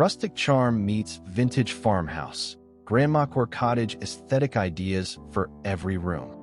Rustic charm meets vintage farmhouse. Grandmacore Cottage Aesthetic ideas for every room.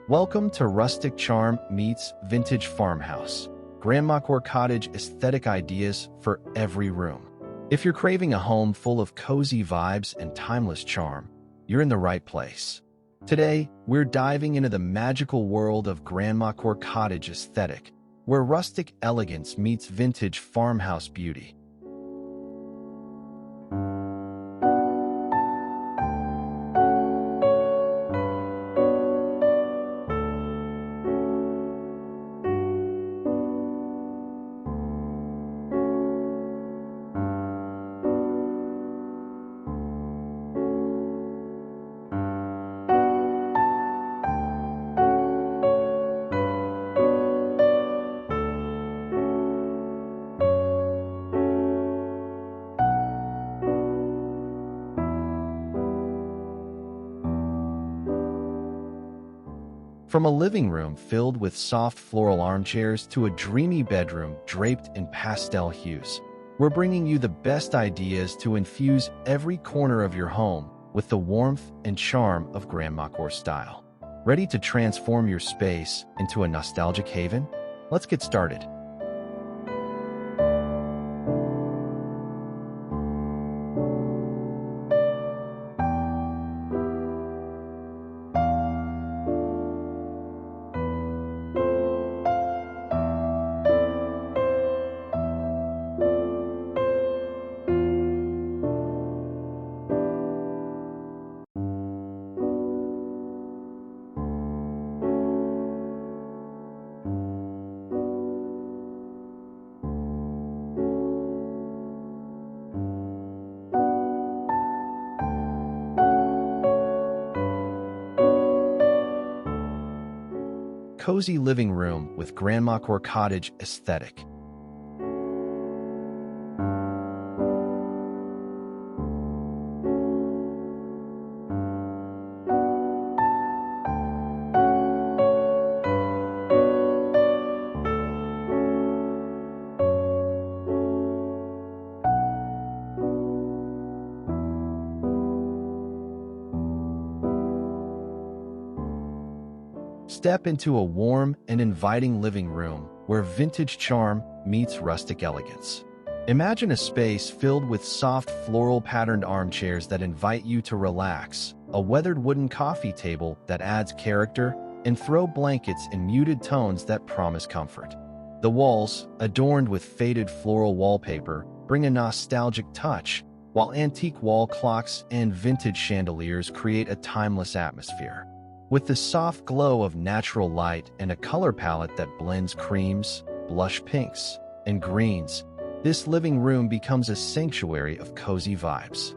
Welcome to Rustic Charm meets Vintage Farmhouse. Grandmacore Cottage Aesthetic ideas for every room. If you're craving a home full of cozy vibes and timeless charm, you're in the right place. Today, we're diving into the magical world of Grandmacore Cottage Aesthetic, where rustic elegance meets vintage farmhouse beauty. From a living room filled with soft floral armchairs to a dreamy bedroom draped in pastel hues, we're bringing you the best ideas to infuse every corner of your home with the warmth and charm of Grandmacore style. Ready to transform your space into a nostalgic haven? Let's get started. Cozy living room with Grandmacore Cottage Aesthetic. Step into a warm and inviting living room where vintage charm meets rustic elegance. Imagine a space filled with soft floral-patterned armchairs that invite you to relax, a weathered wooden coffee table that adds character, and throw blankets in muted tones that promise comfort. The walls, adorned with faded floral wallpaper, bring a nostalgic touch, while antique wall clocks and vintage chandeliers create a timeless atmosphere. With the soft glow of natural light and a color palette that blends creams, blush pinks, and greens, this living room becomes a sanctuary of cozy vibes.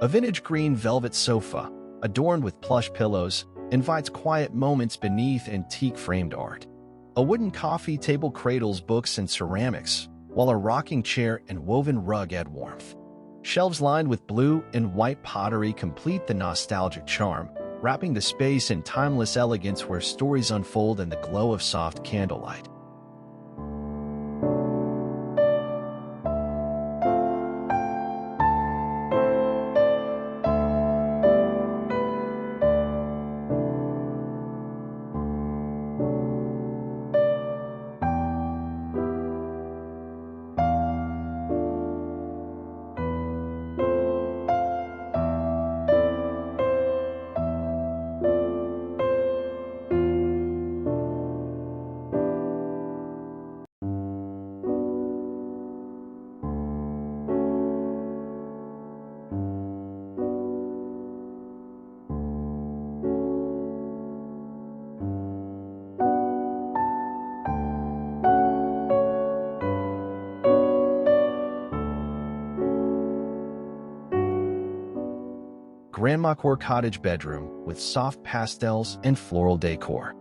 A vintage green velvet sofa, adorned with plush pillows, invites quiet moments beneath antique framed art. A wooden coffee table cradles books and ceramics, while a rocking chair and woven rug add warmth. Shelves lined with blue and white pottery complete the nostalgic charm, wrapping the space in timeless elegance where stories unfold in the glow of soft candlelight. Grandmacore Cottage bedroom with soft pastels and floral decor.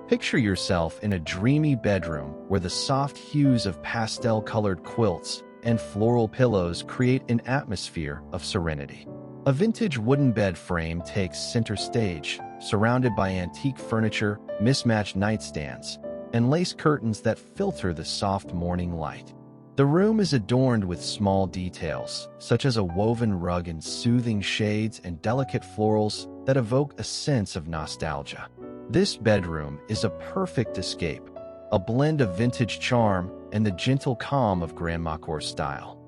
Picture yourself in a dreamy bedroom where the soft hues of pastel-colored quilts and floral pillows create an atmosphere of serenity. A vintage wooden bed frame takes center stage, surrounded by antique furniture, mismatched nightstands, and lace curtains that filter the soft morning light. The room is adorned with small details, such as a woven rug in soothing shades and delicate florals that evoke a sense of nostalgia. This bedroom is a perfect escape, a blend of vintage charm and the gentle calm of Grandmacore style.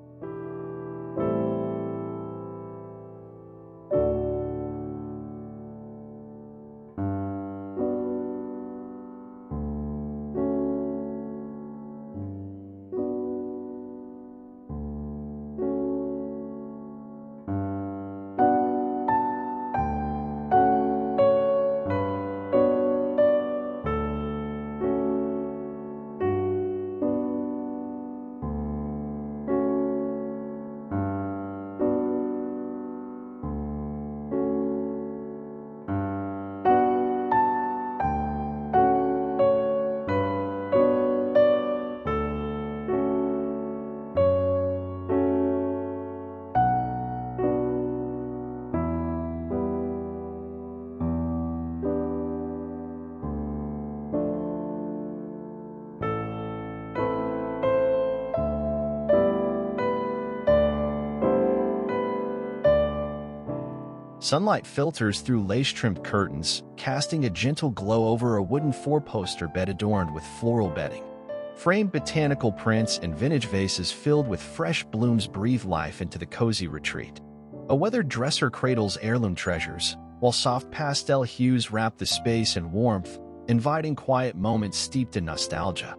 Sunlight filters through lace-trimmed curtains, casting a gentle glow over a wooden four-poster bed adorned with floral bedding. Framed botanical prints and vintage vases filled with fresh blooms breathe life into the cozy retreat. A weathered dresser cradles heirloom treasures, while soft pastel hues wrap the space in warmth, inviting quiet moments steeped in nostalgia.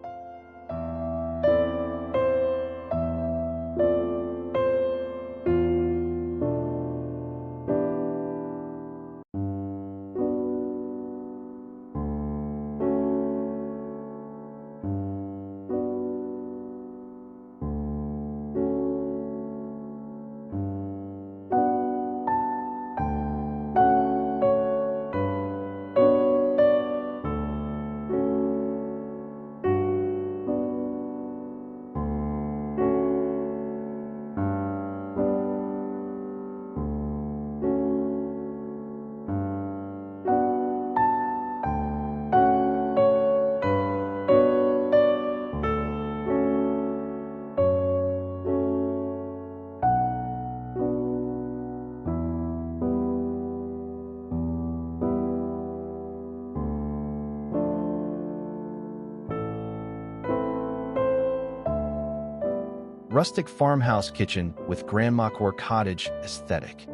Rustic farmhouse kitchen with Grandmacore Cottage Aesthetic.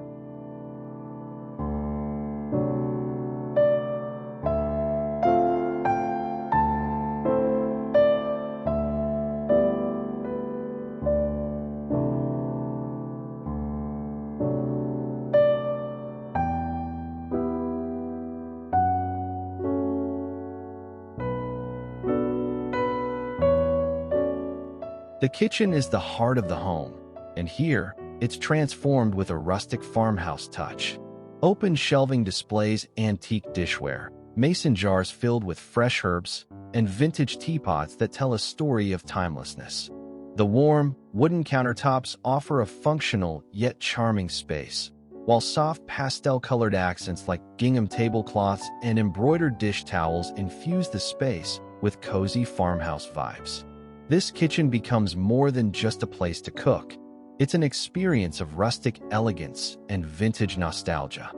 The kitchen is the heart of the home, and here, it's transformed with a rustic farmhouse touch. Open shelving displays antique dishware, mason jars filled with fresh herbs, and vintage teapots that tell a story of timelessness. The warm, wooden countertops offer a functional yet charming space, while soft pastel-colored accents like gingham tablecloths and embroidered dish towels infuse the space with cozy farmhouse vibes. This kitchen becomes more than just a place to cook. It's an experience of rustic elegance and vintage nostalgia.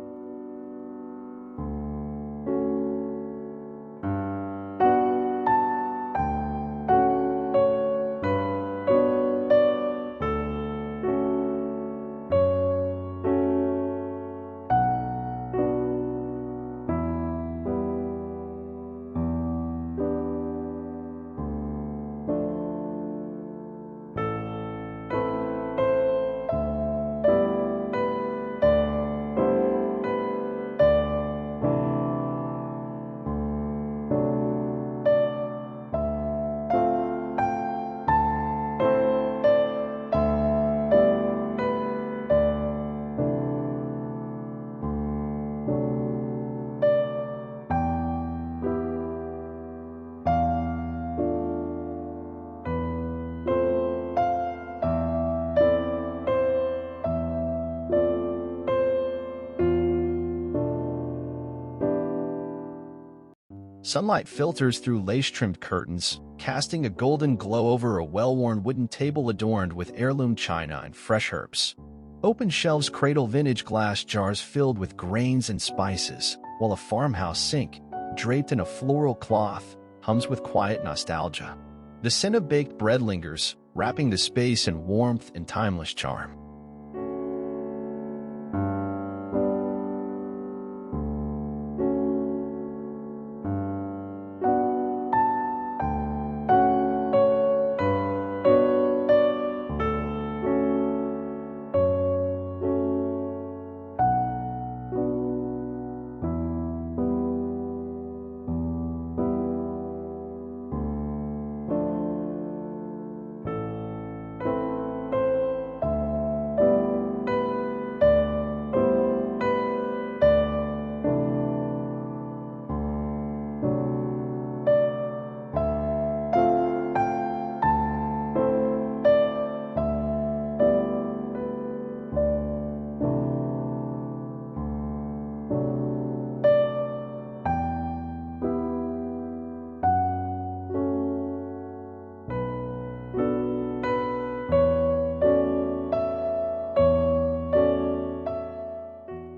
Sunlight filters through lace-trimmed curtains, casting a golden glow over a well-worn wooden table adorned with heirloom china and fresh herbs. Open shelves cradle vintage glass jars filled with grains and spices, while a farmhouse sink, draped in a floral cloth, hums with quiet nostalgia. The scent of baked bread lingers, wrapping the space in warmth and timeless charm.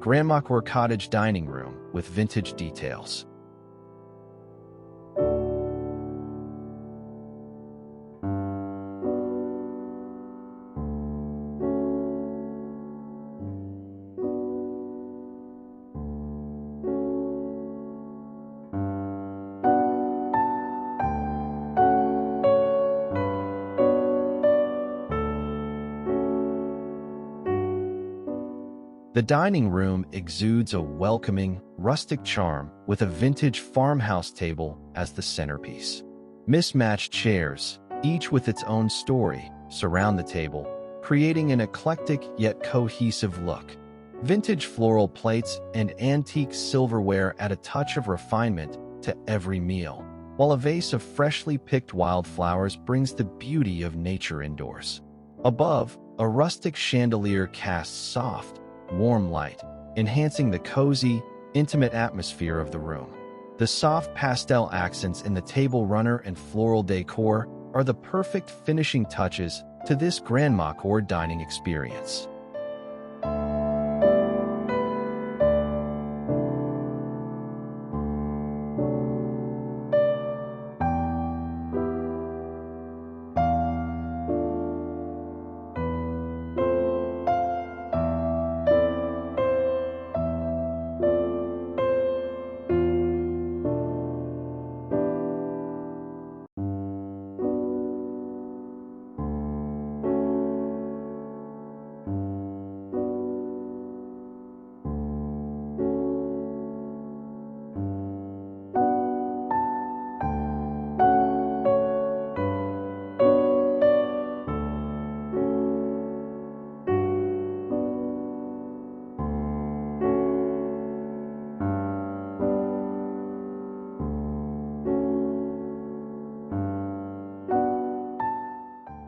Grandmacore Cottage Dining Room with vintage details. The dining room exudes a welcoming, rustic charm with a vintage farmhouse table as the centerpiece. Mismatched chairs, each with its own story, surround the table, creating an eclectic yet cohesive look. Vintage floral plates and antique silverware add a touch of refinement to every meal, while a vase of freshly picked wildflowers brings the beauty of nature indoors. Above, a rustic chandelier casts soft, warm light, enhancing the cozy, intimate atmosphere of the room. The soft pastel accents in the table runner and floral decor are the perfect finishing touches to this Grandmacore dining experience.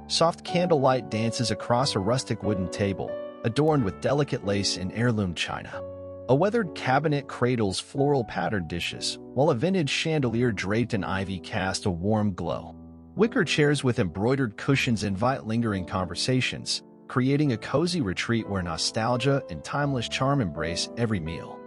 Soft candlelight dances across a rustic wooden table, adorned with delicate lace and heirloom china. A weathered cabinet cradles floral patterned dishes, while a vintage chandelier draped in ivy casts a warm glow. Wicker chairs with embroidered cushions invite lingering conversations, creating a cozy retreat where nostalgia and timeless charm embrace every meal.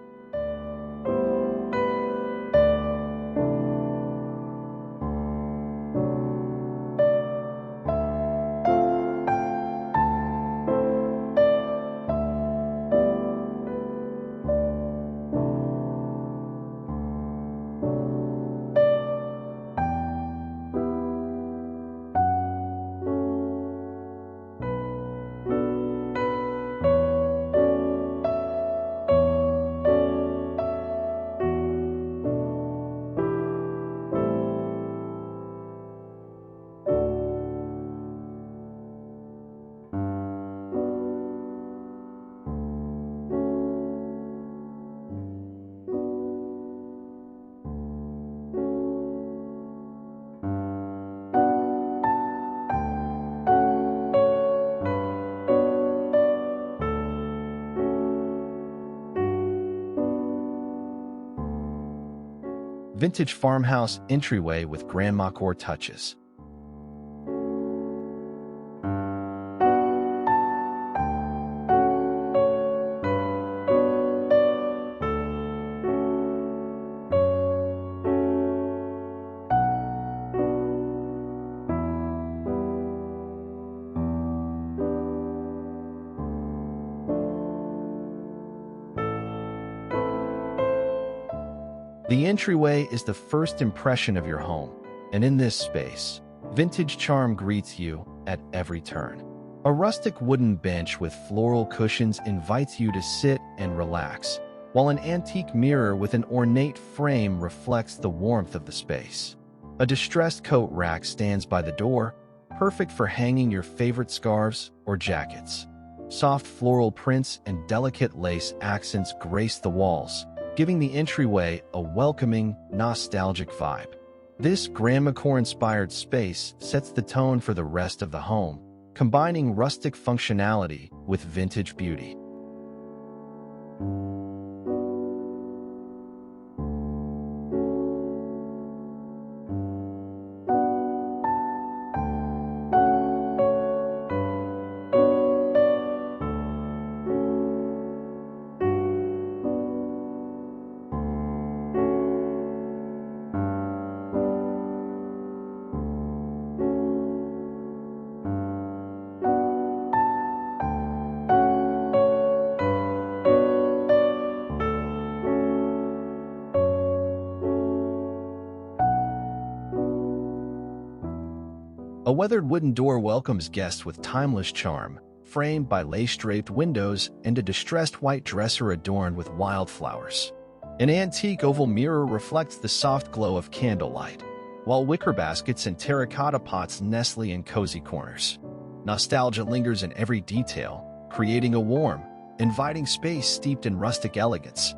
Vintage farmhouse entryway with Grandmacore touches. The entryway is the first impression of your home, and in this space, vintage charm greets you at every turn. A rustic wooden bench with floral cushions invites you to sit and relax, while an antique mirror with an ornate frame reflects the warmth of the space. A distressed coat rack stands by the door, perfect for hanging your favorite scarves or jackets. Soft floral prints and delicate lace accents grace the walls, giving the entryway a welcoming, nostalgic vibe. This Grandmacore-inspired space sets the tone for the rest of the home, combining rustic functionality with vintage beauty. A weathered wooden door welcomes guests with timeless charm, framed by lace-draped windows and a distressed white dresser adorned with wildflowers. An antique oval mirror reflects the soft glow of candlelight, while wicker baskets and terracotta pots nestle in cozy corners. Nostalgia lingers in every detail, creating a warm, inviting space steeped in rustic elegance.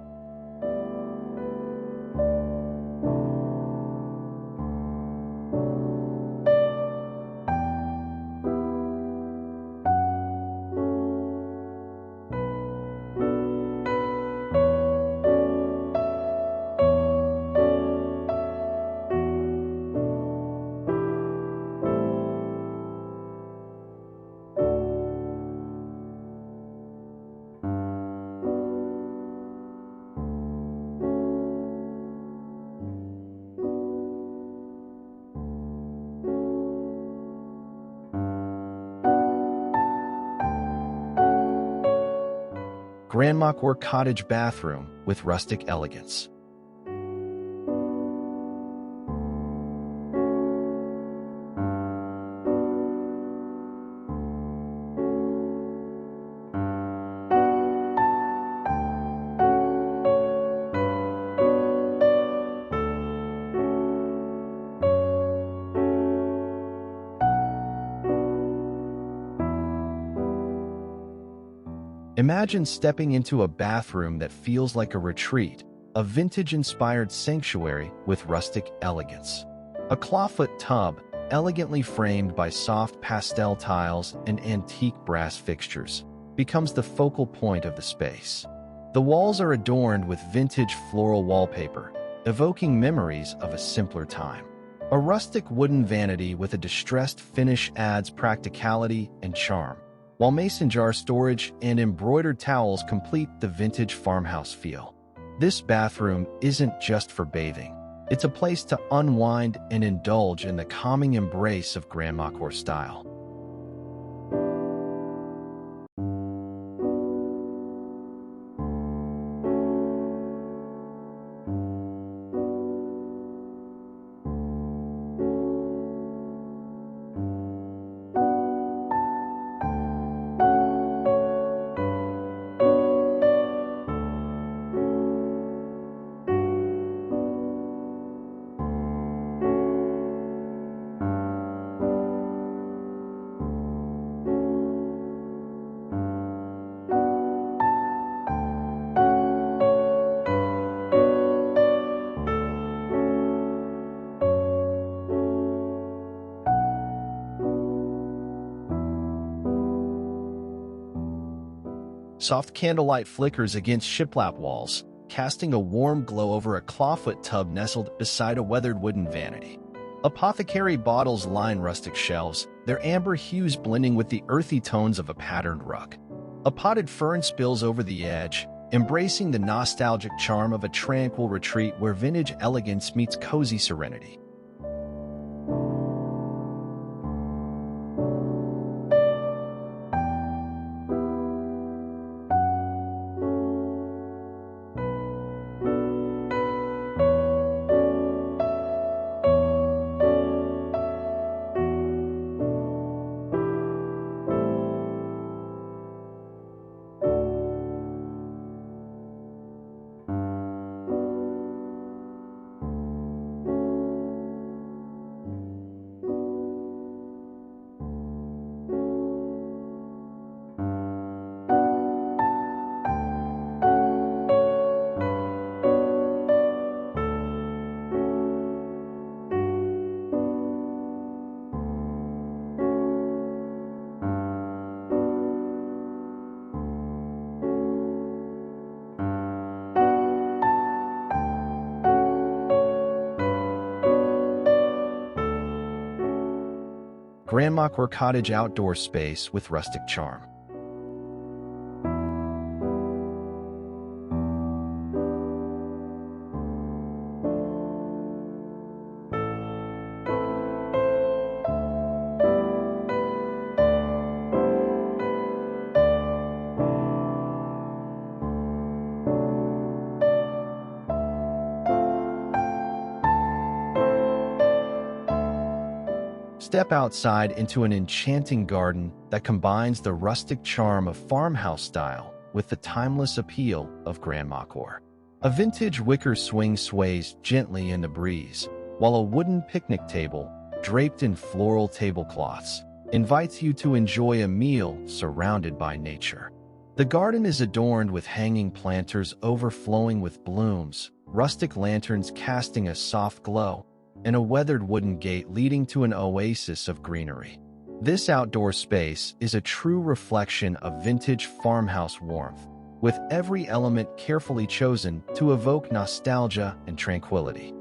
Grandmacore Cottage bathroom with rustic elegance. Imagine stepping into a bathroom that feels like a retreat, a vintage-inspired sanctuary with rustic elegance. A clawfoot tub, elegantly framed by soft pastel tiles and antique brass fixtures, becomes the focal point of the space. The walls are adorned with vintage floral wallpaper, evoking memories of a simpler time. A rustic wooden vanity with a distressed finish adds practicality and charm, while mason jar storage and embroidered towels complete the vintage farmhouse feel. This bathroom isn't just for bathing. It's a place to unwind and indulge in the calming embrace of Grandmacore style. Soft candlelight flickers against shiplap walls, casting a warm glow over a clawfoot tub nestled beside a weathered wooden vanity. Apothecary bottles line rustic shelves, their amber hues blending with the earthy tones of a patterned rug. A potted fern spills over the edge, embracing the nostalgic charm of a tranquil retreat where vintage elegance meets cozy serenity. Grandmacore Cottage outdoor space with rustic charm. Step outside into an enchanting garden that combines the rustic charm of farmhouse style with the timeless appeal of Grandmacore. A vintage wicker swing sways gently in the breeze, while a wooden picnic table, draped in floral tablecloths, invites you to enjoy a meal surrounded by nature. The garden is adorned with hanging planters overflowing with blooms, rustic lanterns casting a soft glow, and a weathered wooden gate leading to an oasis of greenery. This outdoor space is a true reflection of vintage farmhouse warmth, with every element carefully chosen to evoke nostalgia and tranquility.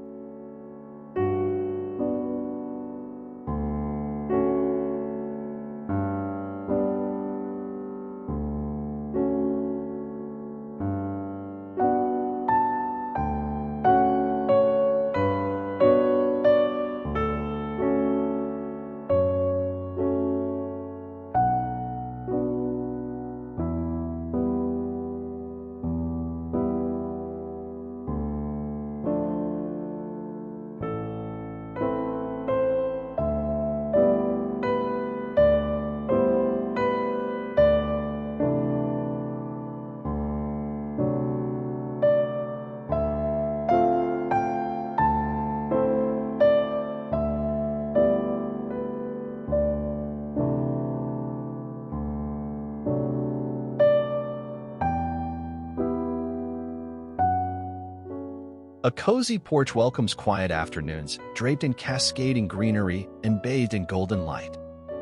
A cozy porch welcomes quiet afternoons, draped in cascading greenery and bathed in golden light.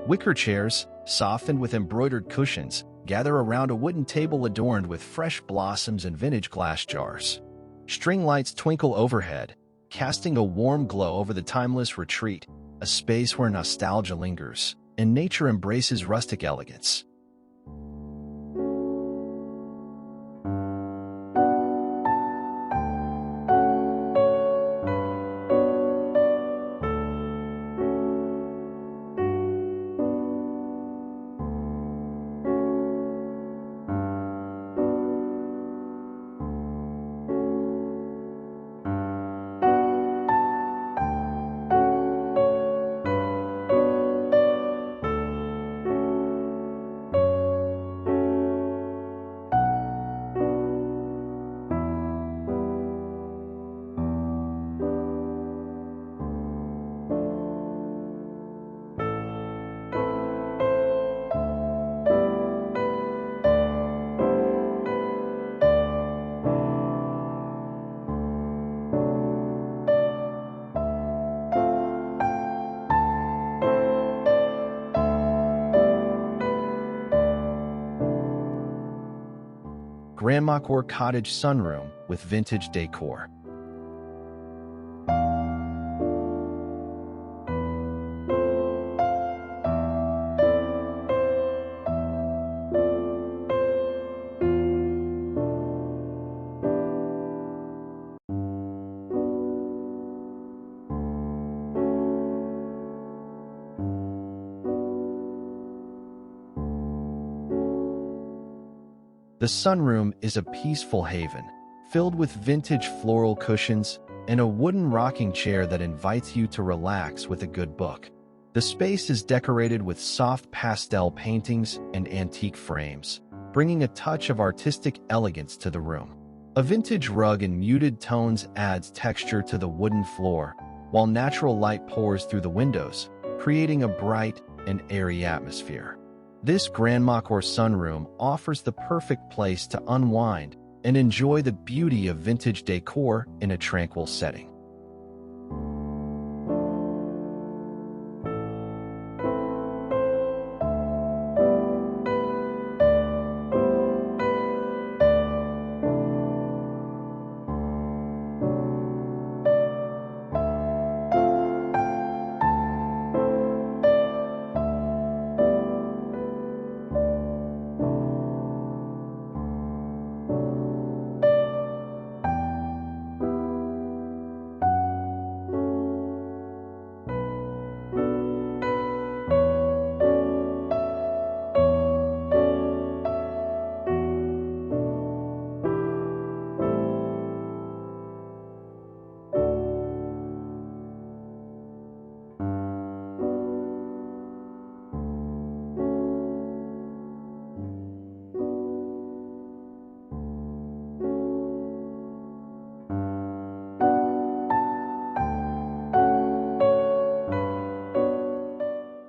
Wicker chairs, softened with embroidered cushions, gather around a wooden table adorned with fresh blossoms and vintage glass jars. String lights twinkle overhead, casting a warm glow over the timeless retreat, a space where nostalgia lingers and nature embraces rustic elegance. Grandmacore Cottage Sunroom with vintage decor. The sunroom is a peaceful haven, filled with vintage floral cushions and a wooden rocking chair that invites you to relax with a good book. The space is decorated with soft pastel paintings and antique frames, bringing a touch of artistic elegance to the room. A vintage rug in muted tones adds texture to the wooden floor, while natural light pours through the windows, creating a bright and airy atmosphere. This Grandmacore sunroom offers the perfect place to unwind and enjoy the beauty of vintage decor in a tranquil setting.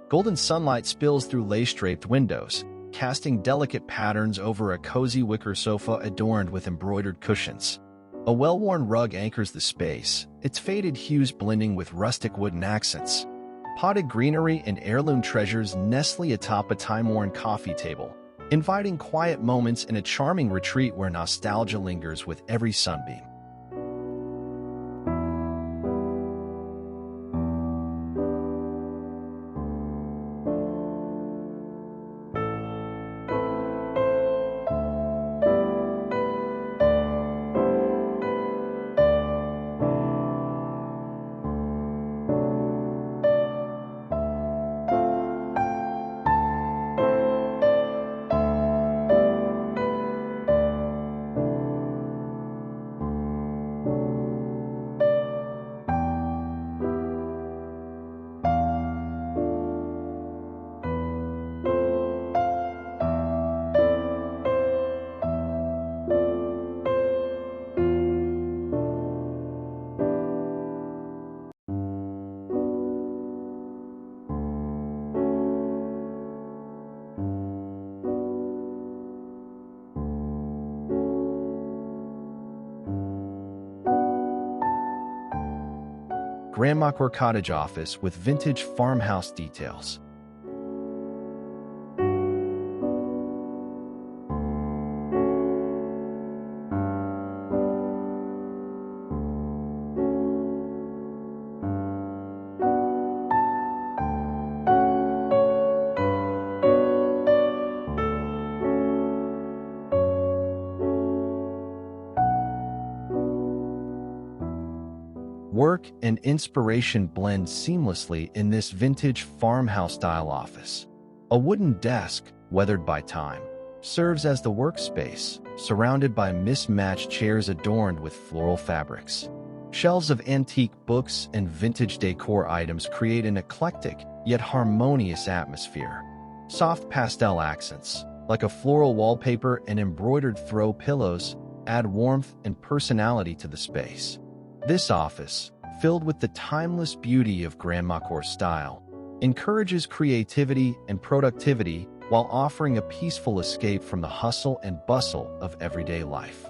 Golden sunlight spills through lace-draped windows, casting delicate patterns over a cozy wicker sofa adorned with embroidered cushions. A well-worn rug anchors the space, its faded hues blending with rustic wooden accents. Potted greenery and heirloom treasures nestle atop a time-worn coffee table, inviting quiet moments in a charming retreat where nostalgia lingers with every sunbeam. Grandmacore Cottage office with vintage farmhouse details. Work and inspiration blend seamlessly in this vintage farmhouse-style office. A wooden desk, weathered by time, serves as the workspace, surrounded by mismatched chairs adorned with floral fabrics. Shelves of antique books and vintage decor items create an eclectic yet harmonious atmosphere. Soft pastel accents, like a floral wallpaper and embroidered throw pillows, add warmth and personality to the space. This office, filled with the timeless beauty of Grandmacore style, encourages creativity and productivity while offering a peaceful escape from the hustle and bustle of everyday life.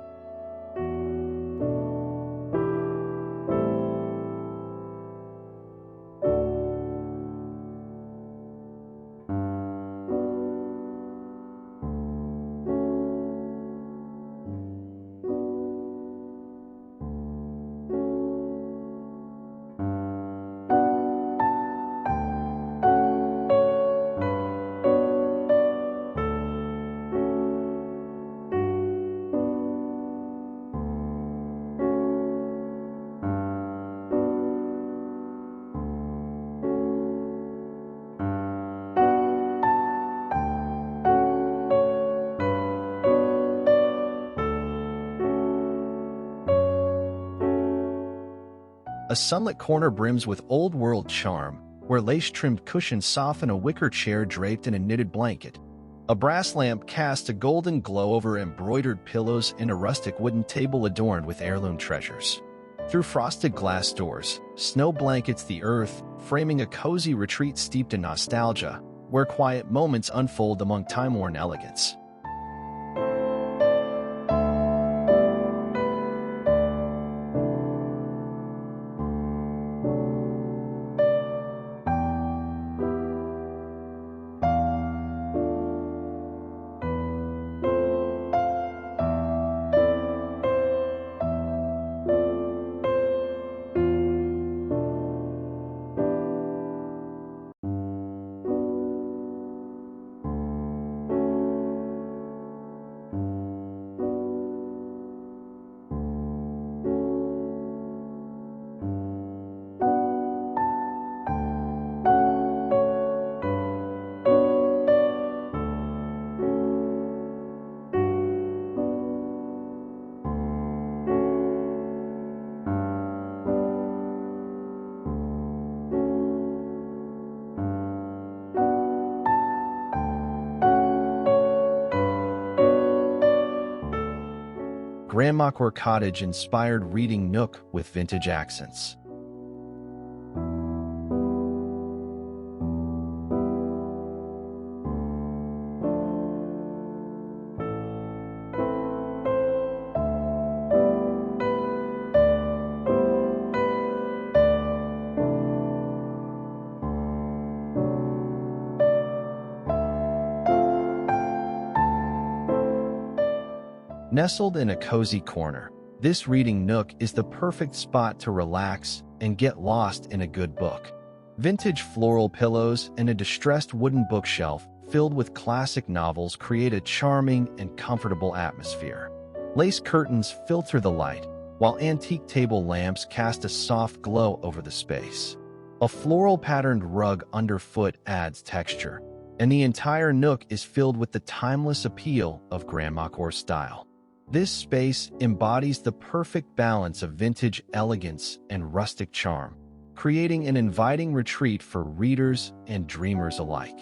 A sunlit corner brims with old-world charm, where lace-trimmed cushions soften a wicker chair draped in a knitted blanket. A brass lamp casts a golden glow over embroidered pillows and a rustic wooden table adorned with heirloom treasures. Through frosted glass doors, snow blankets the earth, framing a cozy retreat steeped in nostalgia, where quiet moments unfold among time-worn elegance. Grandmacore Cottage inspired reading nook with vintage accents. Nestled in a cozy corner, this reading nook is the perfect spot to relax and get lost in a good book. Vintage floral pillows and a distressed wooden bookshelf filled with classic novels create a charming and comfortable atmosphere. Lace curtains filter the light, while antique table lamps cast a soft glow over the space. A floral-patterned rug underfoot adds texture, and the entire nook is filled with the timeless appeal of Grandmacore style. This space embodies the perfect balance of vintage elegance and rustic charm, creating an inviting retreat for readers and dreamers alike.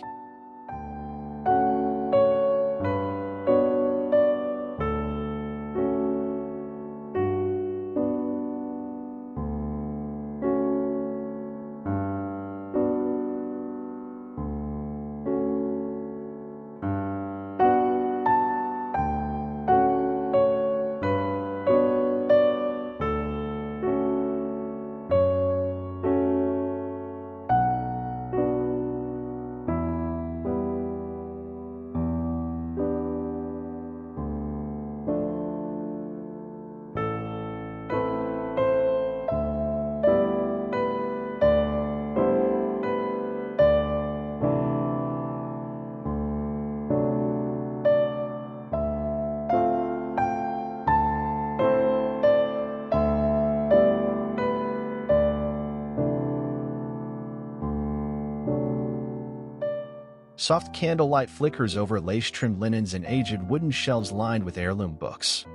Soft candlelight flickers over lace-trimmed linens and aged wooden shelves lined with heirloom books.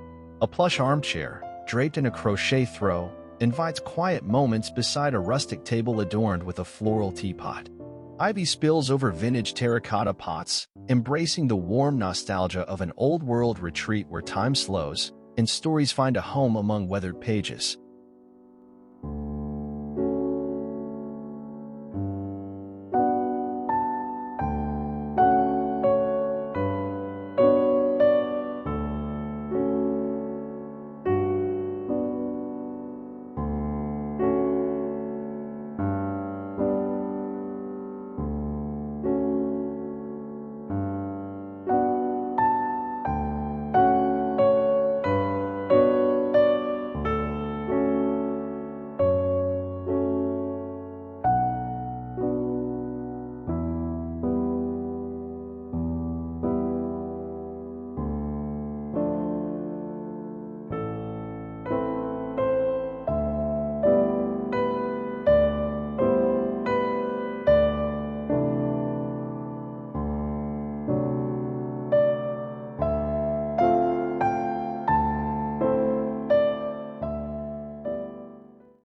A plush armchair, draped in a crochet throw, invites quiet moments beside a rustic table adorned with a floral teapot. Ivy spills over vintage terracotta pots, embracing the warm nostalgia of an old-world retreat where time slows and stories find a home among weathered pages.